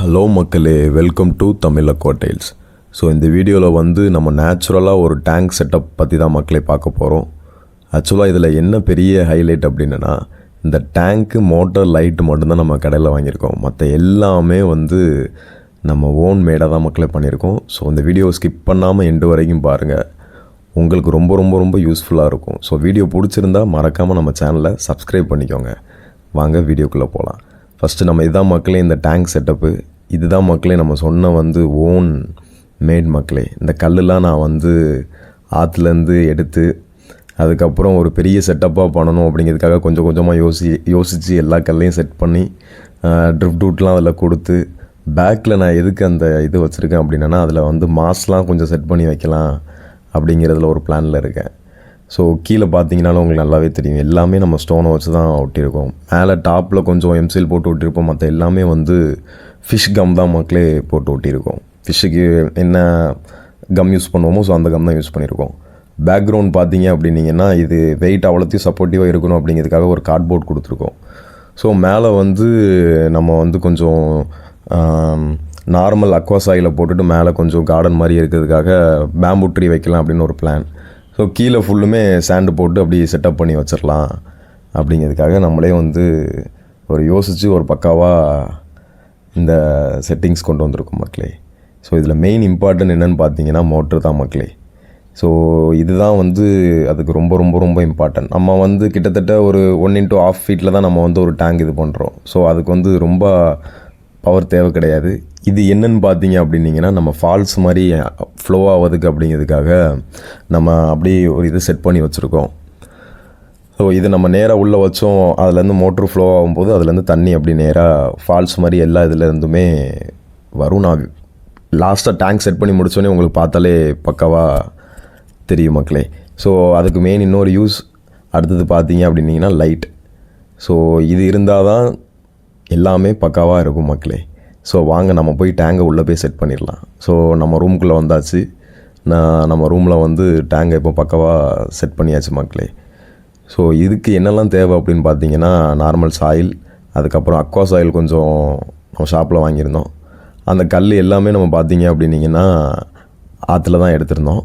Hello மக்களே, welcome to Tamil Aqua tiles. So இந்த வீடியோவில் வந்து நம்ம நேச்சுரலாக ஒரு டேங்க் செட்டப் பற்றி தான் மக்களே பார்க்க போகிறோம். ஆக்சுவலாக இதில் என்ன பெரிய ஹைலைட் அப்படின்னா, இந்த டேங்க்கு மோட்டர் லைட்டு மட்டும்தான் நம்ம கடையில் வாங்கியிருக்கோம். மற்ற எல்லாமே வந்து நம்ம ஓன் மேடாக தான் மக்களே பண்ணியிருக்கோம். ஸோ இந்த வீடியோ ஸ்கிப் பண்ணாமல் எண்டு வரைக்கும் பாருங்கள், உங்களுக்கு ரொம்ப ரொம்ப ரொம்ப யூஸ்ஃபுல்லாக இருக்கும். ஸோ வீடியோ பிடிச்சிருந்தா மறக்காமல் நம்ம சேனலை சப்ஸ்கிரைப் பண்ணிக்கோங்க. வாங்க வீடியோக்குள்ளே போகலாம். ஃபஸ்ட்டு நம்ம இதுதான் மக்களே இந்த டேங்க் செட்டப்பு. இதுதான் மக்களே நம்ம சொன்ன வந்து ஓன் மேட் மக்களே. இந்த கல்லுலாம் நான் வந்து ஆற்றுலேருந்து எடுத்து அதுக்கப்புறம் ஒரு பெரிய செட்டப்பாக பண்ணணும் அப்படிங்கிறதுக்காக கொஞ்சம் கொஞ்சமாக யோசித்து எல்லா கல்லையும் செட் பண்ணி ட்ரிஃப்ட் ரூட்லாம் அதில் கொடுத்து, பேக்கில் நான் எதுக்கு அந்த இது வச்சுருக்கேன் அப்படின்னா, அதில் வந்து மாஸ்லாம் கொஞ்சம் செட் பண்ணி வைக்கலாம் அப்படிங்கிறதுல ஒரு பிளானில் இருக்கேன். ஸோ கீழே பார்த்தீங்கன்னாலும் உங்களுக்கு நல்லாவே தெரியும், எல்லாமே நம்ம ஸ்டோனை வச்சு தான் ஒட்டியிருக்கோம். மேலே டாப்பில் கொஞ்சம் எம்சில் போட்டு ஒட்டியிருப்போம். மற்ற எல்லாமே வந்து ஃபிஷ் கம் தான் மக்களே போட்டு ஒட்டியிருக்கோம். ஃபிஷ்ஷுக்கு என்ன கம் யூஸ் பண்ணுவோமோ ஸோ அந்த கம் தான் யூஸ் பண்ணியிருக்கோம். பேக்ரவுண்ட் பார்த்தீங்க அப்படின்னிங்கன்னா, இது வெயிட் அவ்வளோத்தையும் சப்போர்ட்டிவாக இருக்கணும் அப்படிங்கிறதுக்காக ஒரு கார்ட்போர்ட் கொடுத்துருக்கோம். ஸோ மேலே வந்து நம்ம வந்து கொஞ்சம் நார்மல் அக்வா சாயிலை போட்டுட்டு மேலே கொஞ்சம் கார்டன் மாதிரி இருக்கிறதுக்காக பேம்பு ட்ரீ வைக்கலாம் அப்படின்னு ஒரு பிளான். ஸோ கீழே ஃபுல்லுமே சாண்டு போட்டு அப்படி செட்டப் பண்ணி வச்சிடலாம் அப்படிங்கிறதுக்காக நம்மளே வந்து ஒரு யோசித்து ஒரு பக்காவாக இந்த செட்டிங்ஸ் கொண்டு வந்திருக்கோம் மக்களே. ஸோ இதில் மெயின் இம்பார்ட்டன்ட் என்னென்னு பார்த்தீங்கன்னா மோட்ரு தான் மக்களே. ஸோ இதுதான் வந்து அதுக்கு ரொம்ப ரொம்ப ரொம்ப இம்பார்ட்டன்ட். நம்ம வந்து கிட்டத்தட்ட ஒரு 1x1/2 ஃபீட்டில் தான் நம்ம வந்து ஒரு டேங்க் இது பண்ணுறோம். ஸோ அதுக்கு வந்து ரொம்ப பவர் தேவை கிடையாது. இது என்னென்னு பார்த்தீங்க அப்படின்னிங்கன்னா, நம்ம ஃபால்ஸ் மாதிரி ஃப்ளோ ஆகுதுக்கு அப்படிங்கிறதுக்காக நம்ம அப்படி ஒரு இது செட் பண்ணி வச்சுருக்கோம். ஸோ இது நம்ம நேராக உள்ளே வச்சோம், அதுலேருந்து மோட்ரு ஃப்ளோ ஆகும்போது அதுலேருந்து தண்ணி அப்படி நேராக ஃபால்ஸ் மாதிரி எல்லா இதுலேருந்துமே வரும். நான் லாஸ்ட்டாக டேங்க் செட் பண்ணி முடித்தோடனே உங்களுக்கு பார்த்தாலே பக்காவாக தெரியும் மக்களே. ஸோ அதுக்கு மெயின் இன்னொரு யூஸ் அடுத்தது பார்த்தீங்க அப்படின்னிங்கன்னா லைட். ஸோ இது இருந்தால் தான் எல்லாமே பக்காவாக இருக்கும் மக்களே. ஸோ வாங்க நம்ம போய் டேங்கை உள்ளே போய் செட் பண்ணிடலாம். ஸோ நம்ம ரூமுக்குள்ளே வந்தாச்சு. நம்ம ரூமில் வந்து டேங்கை இப்போ பக்காவாக செட் பண்ணியாச்சு மக்களே. ஸோ இதுக்கு என்னெல்லாம் தேவை அப்படின்னு பார்த்தீங்கன்னா, நார்மல் சாயில், அதுக்கப்புறம் அக்வா சாயில் கொஞ்சம் நம்ம ஷாப்பில் வாங்கியிருந்தோம். அந்த கல் எல்லாமே நம்ம பார்த்தீங்க அப்படின்னிங்கன்னா ஆற்றுல தான் எடுத்திருந்தோம்.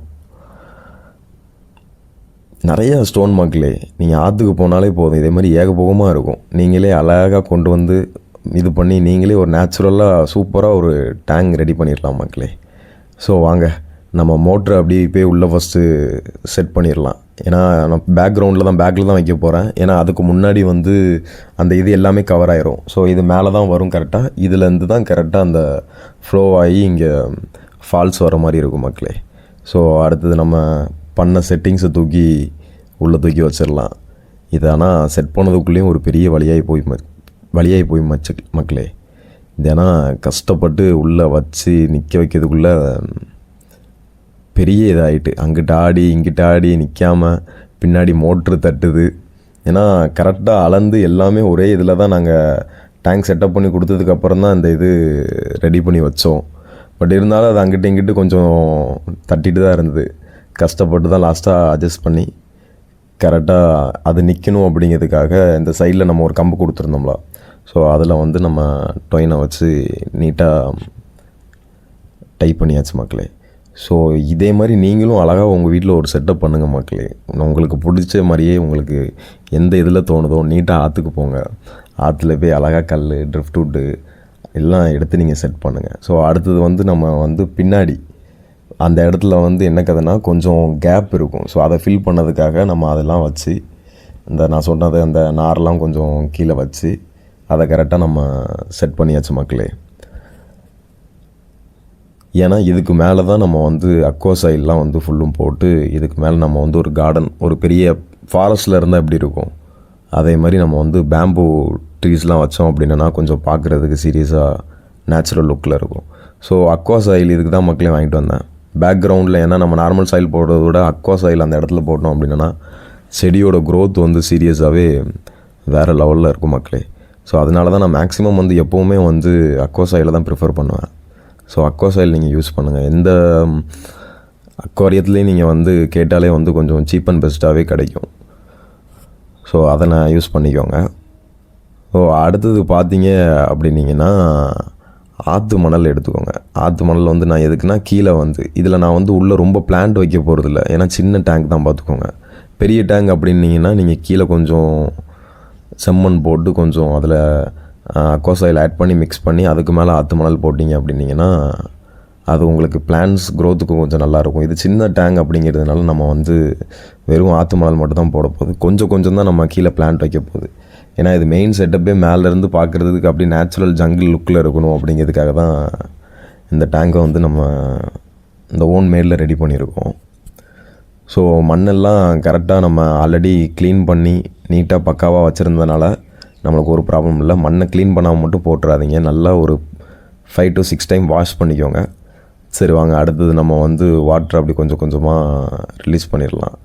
நிறைய ஸ்டோன் மக்களே, நீங்கள் ஆற்றுக்கு போனாலே போதும், இதே மாதிரி ஏகபோகமாக இருக்கும். நீங்களே அழகாக கொண்டு வந்து இது பண்ணி நீங்களே ஒரு நேச்சுரலாக சூப்பராக ஒரு டேங்க் ரெடி பண்ணிடலாம் மக்களே. ஸோ வாங்க நம்ம மோட்ரு அப்படியே போய் உள்ளே ஃபஸ்ட்டு செட் பண்ணிடலாம். ஏன்னா நான் பேக்கில் தான் வைக்க போகிறேன். ஏன்னா அதுக்கு முன்னாடி வந்து அந்த இது எல்லாமே கவர் ஆயிரும். ஸோ இது மேலே தான் வரும் கரெக்டாக. இதுலேருந்து தான் கரெக்டாக அந்த ஃப்ளோ ஆகி இங்கே ஃபால்ஸ் வர மாதிரி இருக்கும் மக்களே. ஸோ அடுத்தது நம்ம பண்ண செட்டிங்ஸை உள்ளே தூக்கி வச்சிடலாம். இது ஆனால் செட் பண்ணதுக்குள்ளேயும் ஒரு பெரிய வழியாகி போய் மக்களே. இது ஏன்னா கஷ்டப்பட்டு உள்ளே வச்சு நிற்க வைக்கிறதுக்குள்ளே பெரிய இதாகிட்டு, அங்கிட்ட ஆடி இங்கிட்ட ஆடி நிற்காமல் பின்னாடி மோட்ரு தட்டுது. ஏன்னா கரெக்டாக அளந்து எல்லாமே ஒரே இதில் தான் நாங்கள் டேங்க் செட்டப் பண்ணி கொடுத்ததுக்கப்புறம் தான் இந்த இது ரெடி பண்ணி வச்சோம். பட் இருந்தாலும் அது அங்கிட்ட இங்கிட்டு கொஞ்சம் தட்டிட்டு தான் இருந்தது. கஷ்டப்பட்டு தான் லாஸ்ட்டாக அட்ஜஸ்ட் பண்ணி கரெக்டாக அது நிற்கணும் அப்படிங்கிறதுக்காக இந்த சைடில் நம்ம ஒரு கம்பு கொடுத்துருந்தோம்ல. ஸோ அதில் வந்து நம்ம டொயினை வச்சு நீட்டாக டைப் பண்ணியாச்சு மக்களே. ஸோ இதே மாதிரி நீங்களும் அழகாக உங்கள் வீட்டில் ஒரு செட்டப் பண்ணுங்கள் மக்களே. உங்களுக்கு பிடிச்ச மாதிரியே உங்களுக்கு எந்த இதில் தோணுதோ நீட்டாக ஆற்றுக்கு போங்க. ஆற்றுல போய் அழகாக கல், ட்ரிஃப்ட் வுட்டு எல்லாம் எடுத்து நீங்கள் செட் பண்ணுங்கள். ஸோ அடுத்தது வந்து நம்ம வந்து பின்னாடி அந்த இடத்துல வந்து என்ன கதைனா கொஞ்சம் கேப் இருக்கும். ஸோ அதை ஃபில் பண்ணதுக்காக நம்ம அதெல்லாம் வச்சு நான் சொன்னது அந்த நாரெலாம் கொஞ்சம் கீழே வச்சு அதை கரெக்டாக நம்ம செட் பண்ணியாச்சு மக்களே. ஏன்னா இதுக்கு மேலே தான் நம்ம வந்து அக்வா சாயில்லாம் வந்து ஃபுல்லும் போட்டு இதுக்கு மேலே நம்ம வந்து ஒரு கார்டன், ஒரு பெரிய ஃபாரஸ்ட்டில் இருந்தால் எப்படி இருக்கும் அதே மாதிரி நம்ம வந்து பேம்பு ட்ரீஸ்லாம் வச்சோம் அப்படின்னா கொஞ்சம் பார்க்குறதுக்கு சீரியஸாக நேச்சுரல் லுக்கில் இருக்கும். ஸோ அக்வா சாயில் இதுக்கு தான் மக்களே வாங்கிட்டு வந்தேன் பேக்ரவுண்டில். ஏன்னா நம்ம நார்மல் சாயில் போடுறத விட அக்வா சாயில் அந்த இடத்துல போட்டோம் அப்படின்னா செடியோட க்ரோத் வந்து சீரியஸாகவே வேறு லெவலில் இருக்கும் மக்களே. ஸோ அதனால தான் நான் மேக்ஸிமம் வந்து எப்போவுமே வந்து அக்வா சாயிலை தான் ப்ரிஃபர் பண்ணுவேன். ஸோ அக்வா சாயில் நீங்கள் யூஸ் பண்ணுங்கள். எந்த அக்வாரியத்துலேயும் நீங்கள் வந்து கேட்டாலே வந்து கொஞ்சம் சீப் அண்ட் பெஸ்ட்டாகவே கிடைக்கும். ஸோ அதை நான் யூஸ் பண்ணிக்கோங்க. ஸோ அடுத்தது பார்த்தீங்க அப்படின்னிங்கன்னா ஆற்று மணல் எடுத்துக்கோங்க. ஆற்று மணல் வந்து நான் எதுக்குன்னா கீழே வந்து இதில் நான் வந்து உள்ளே ரொம்ப பிளான்ட் வைக்க போகிறதில்ல. ஏன்னா சின்ன டேங்க் தான் பார்த்துக்கோங்க. பெரிய டேங்க் அப்படின்னீங்கன்னா நீங்கள் கீழே கொஞ்சம் செம்மண் போட்டு கொஞ்சம் அதில் அக்வாசாயில் ஆட் பண்ணி மிக்ஸ் பண்ணி அதுக்கு மேலே ஆற்று மணல் போட்டிங்க அப்படின்னீங்கன்னா அது உங்களுக்கு பிளான்ஸ் க்ரோத்துக்கு கொஞ்சம் நல்லாயிருக்கும். இது சின்ன டேங்க் அப்படிங்கிறதுனால நம்ம வந்து வெறும் ஆற்று மணல் மட்டும் தான் போட போகுது. கொஞ்சம் தான் நம்ம கீழே பிளான்ட் வைக்க போகுது. ஏன்னா இது மெயின் செட்டப்பே மேலேருந்து பார்க்குறதுக்கு அப்படி நேச்சுரல் ஜங்கிள் லுக்கில் இருக்கணும் அப்படிங்கிறதுக்காக தான் இந்த டேங்கை வந்து நம்ம இந்த ஓன் மேடில் ரெடி பண்ணியிருக்கோம். ஸோ மண்ணெல்லாம் கரெக்டாக நம்ம ஆல்ரெடி க்ளீன் பண்ணி நீட்டாக பக்காவாக வச்சுருந்ததுனால நம்மளுக்கு ஒரு ப்ராப்ளம் இல்லை. மண்ணை க்ளீன் பண்ணாமல் மட்டும் போட்டுறாதீங்க. நல்லா ஒரு 5 to 6 டைம் வாஷ் பண்ணிக்கோங்க. சரி வாங்க, அடுத்தது நம்ம வந்து வாட்டரை அப்படி கொஞ்சமாக ரிலீஸ் பண்ணிடலாம்.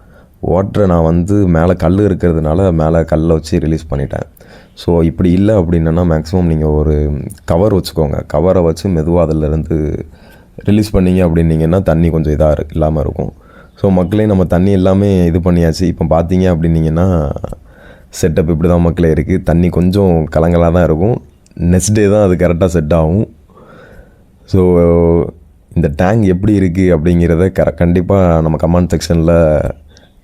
வாட்டரை நான் வந்து மேலே கல் இருக்கிறதுனால மேலே கல்லை வச்சு ரிலீஸ் பண்ணிட்டேன். ஸோ இப்படி இல்லை அப்படின்னா மேக்ஸிமம் நீங்கள் ஒரு கவர் வச்சுக்கோங்க. கவரை வச்சு மெதுவாக அதிலேருந்து ரிலீஸ் பண்ணிங்க அப்படின்னிங்கன்னா தண்ணி கொஞ்சம் இதாக இல்லாமல் இருக்கும். ஸோ மக்களே நம்ம தண்ணி எல்லாமே இது பண்ணியாச்சு. இப்போ பார்த்தீங்க அப்படின்னிங்கன்னா செட்டப் இப்படி தான் மக்களே இருக்குது. தண்ணி கொஞ்சம் கலங்கலாக தான் இருக்கும். நெக்ஸ்ட் டே தான் அது கரெக்டாக செட் ஆகும். ஸோ இந்த டேங்க் எப்படி இருக்குது அப்படிங்கிறத கண்டிப்பாக நம்ம கமெண்ட் செக்ஷனில்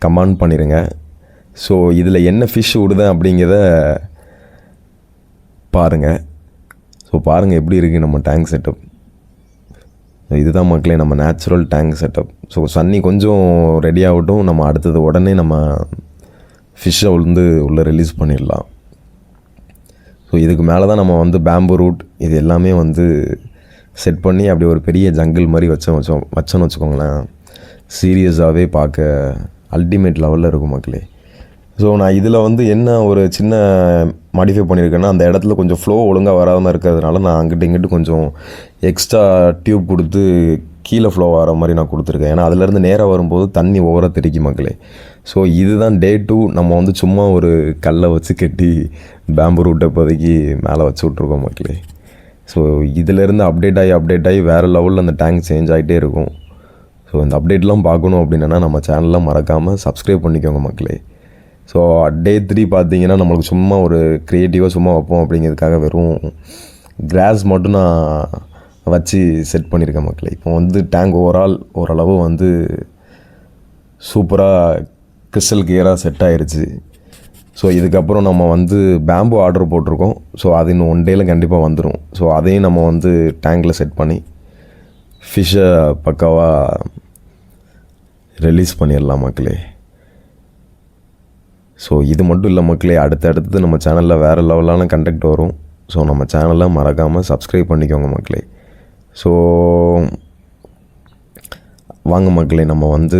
கமெண்ட் பண்ணிடுங்க. ஸோ இதில் என்ன ஃபிஷ் விடுதேன் அப்படிங்கிறத பாருங்கள். ஸோ பாருங்கள் எப்படி இருக்குது நம்ம டேங்க் செட்டப். இதுதான் மக்களே நம்ம நேச்சுரல் டேங்க் செட்டப். ஸோ தண்ணி கொஞ்சம் ரெடி ஆகட்டும். நம்ம அடுத்தது உடனே நம்ம ஃபிஷ்ஷை வந்து உள்ளே ரிலீஸ் பண்ணிடலாம். ஸோ இதுக்கு மேலே தான் நம்ம வந்து பேம்பு ரூட் இது எல்லாமே வந்து செட் பண்ணி அப்படி ஒரு பெரிய ஜங்கிள் மாதிரி வச்சோன்னு வச்சுக்கோங்களேன். சீரியஸாகவே பார்க்க அல்டிமேட் லெவலில் இருக்கும் மக்களே. ஸோ நான் இதில் வந்து என்ன ஒரு சின்ன மாடிஃபை பண்ணியிருக்கேன்னா அந்த இடத்துல கொஞ்சம் ஃப்ளோ ஒழுங்காக வராமல் இருக்கிறதுனால நான் அங்கிட்ட இங்கிட்டு கொஞ்சம் எக்ஸ்ட்ரா டியூப் கொடுத்து கீழே ஃப்ளோ ஆகிற மாதிரி நான் கொடுத்துருக்கேன். ஏன்னா அதிலேருந்து நேராக வரும்போது தண்ணி ஓவராக தெரிக்கும் மக்களே. ஸோ இதுதான் டே 2. நம்ம வந்து சும்மா ஒரு கல்லை வச்சு கட்டி பேம்பு ரூட்டை இப்போதைக்கு மேலே வச்சு விட்ருக்கோம் மக்களே. ஸோ இதிலேருந்து அப்டேட் ஆகி வேறு லெவலில் அந்த டேங்க் சேஞ்ச் ஆகிட்டே இருக்கும். ஸோ இந்த அப்டேட்லாம் பார்க்கணும் அப்படின்னா நம்ம சேனல்லாம் மறக்காமல் சப்ஸ்கிரைப் பண்ணிக்கோங்க மக்களே. ஸோ டே 3 பார்த்தீங்கன்னா நம்மளுக்கு சும்மா ஒரு க்ரியேட்டிவாக சும்மா வைப்போம் அப்படிங்கிறதுக்காக வெறும் கிராஸ் மட்டும் நான் வச்சு செட் பண்ணியிருக்கேன் மக்களே. இப்போ வந்து டேங்க் ஓரளவு வந்து சூப்பராக கிறிஸ்டல் கிளியராக செட் ஆகிருச்சு. ஸோ இதுக்கப்புறம் நம்ம வந்து பேம்பு ஆர்டர் போட்டிருக்கோம். ஸோ அது இன்னும் 1 டேயில் கண்டிப்பாக வந்துடும். ஸோ அதையும் நம்ம வந்து டேங்கில் செட் பண்ணி ஃபிஷ்ஷை பக்காவாக ரிலீஸ் பண்ணிடலாம் மக்களே. ஸோ இது மட்டும் இல்லை மக்களே, அடுத்தடுத்து நம்ம சேனலில் வேறு லெவலான கண்டென்ட் வரும். ஸோ நம்ம சேனலை மறக்காமல் சப்ஸ்கிரைப் பண்ணிக்கோங்க மக்களே. ஸோ வாங்க மக்களே, நம்ம வந்து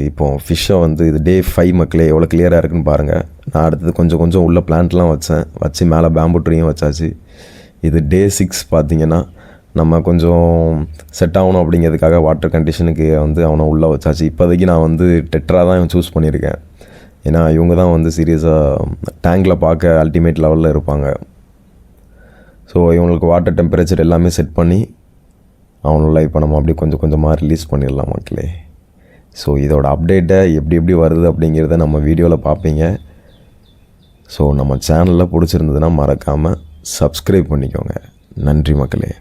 இப்போது ஃபிஷ்ஷை வந்து இது டே 5 மக்களே எவ்வளோ கிளியராக இருக்குன்னு பாருங்கள். நான் அடுத்தது கொஞ்சம் உள்ள பிளான்ட்லாம் வச்சு மேலே பேம்பு ட்ரீயும் வச்சாச்சு. இது டே 6 பார்த்திங்கன்னா நம்ம கொஞ்சம் செட் ஆகணும் அப்படிங்கிறதுக்காக வாட்டர் கண்டிஷனுக்கு வந்து அவனை உள்ளே வச்சாச்சு. இப்போதைக்கு நான் வந்து டெட்ரா தான் சூஸ் பண்ணியிருக்கேன். ஏன்னா இவங்க தான் வந்து சீரியஸாக டேங்கில் பார்க்க அல்டிமேட் லெவலில் இருப்பாங்க. ஸோ இவங்களுக்கு வாட்டர் டெம்பரேச்சர் எல்லாமே செட் பண்ணி அவங்கள இப்போ நம்ம அப்படியே கொஞ்சமாக ரிலீஸ் பண்ணிடலாம் மக்களே. ஸோ இதோட அப்டேட்டை எப்படி வருது அப்படிங்கிறத நம்ம வீடியோவில் பார்ப்பீங்க. ஸோ நம்ம சேனலில் பிடிச்சிருந்ததுன்னா மறக்காமல் சப்ஸ்கிரைப் பண்ணிக்கோங்க. நன்றி மக்களே.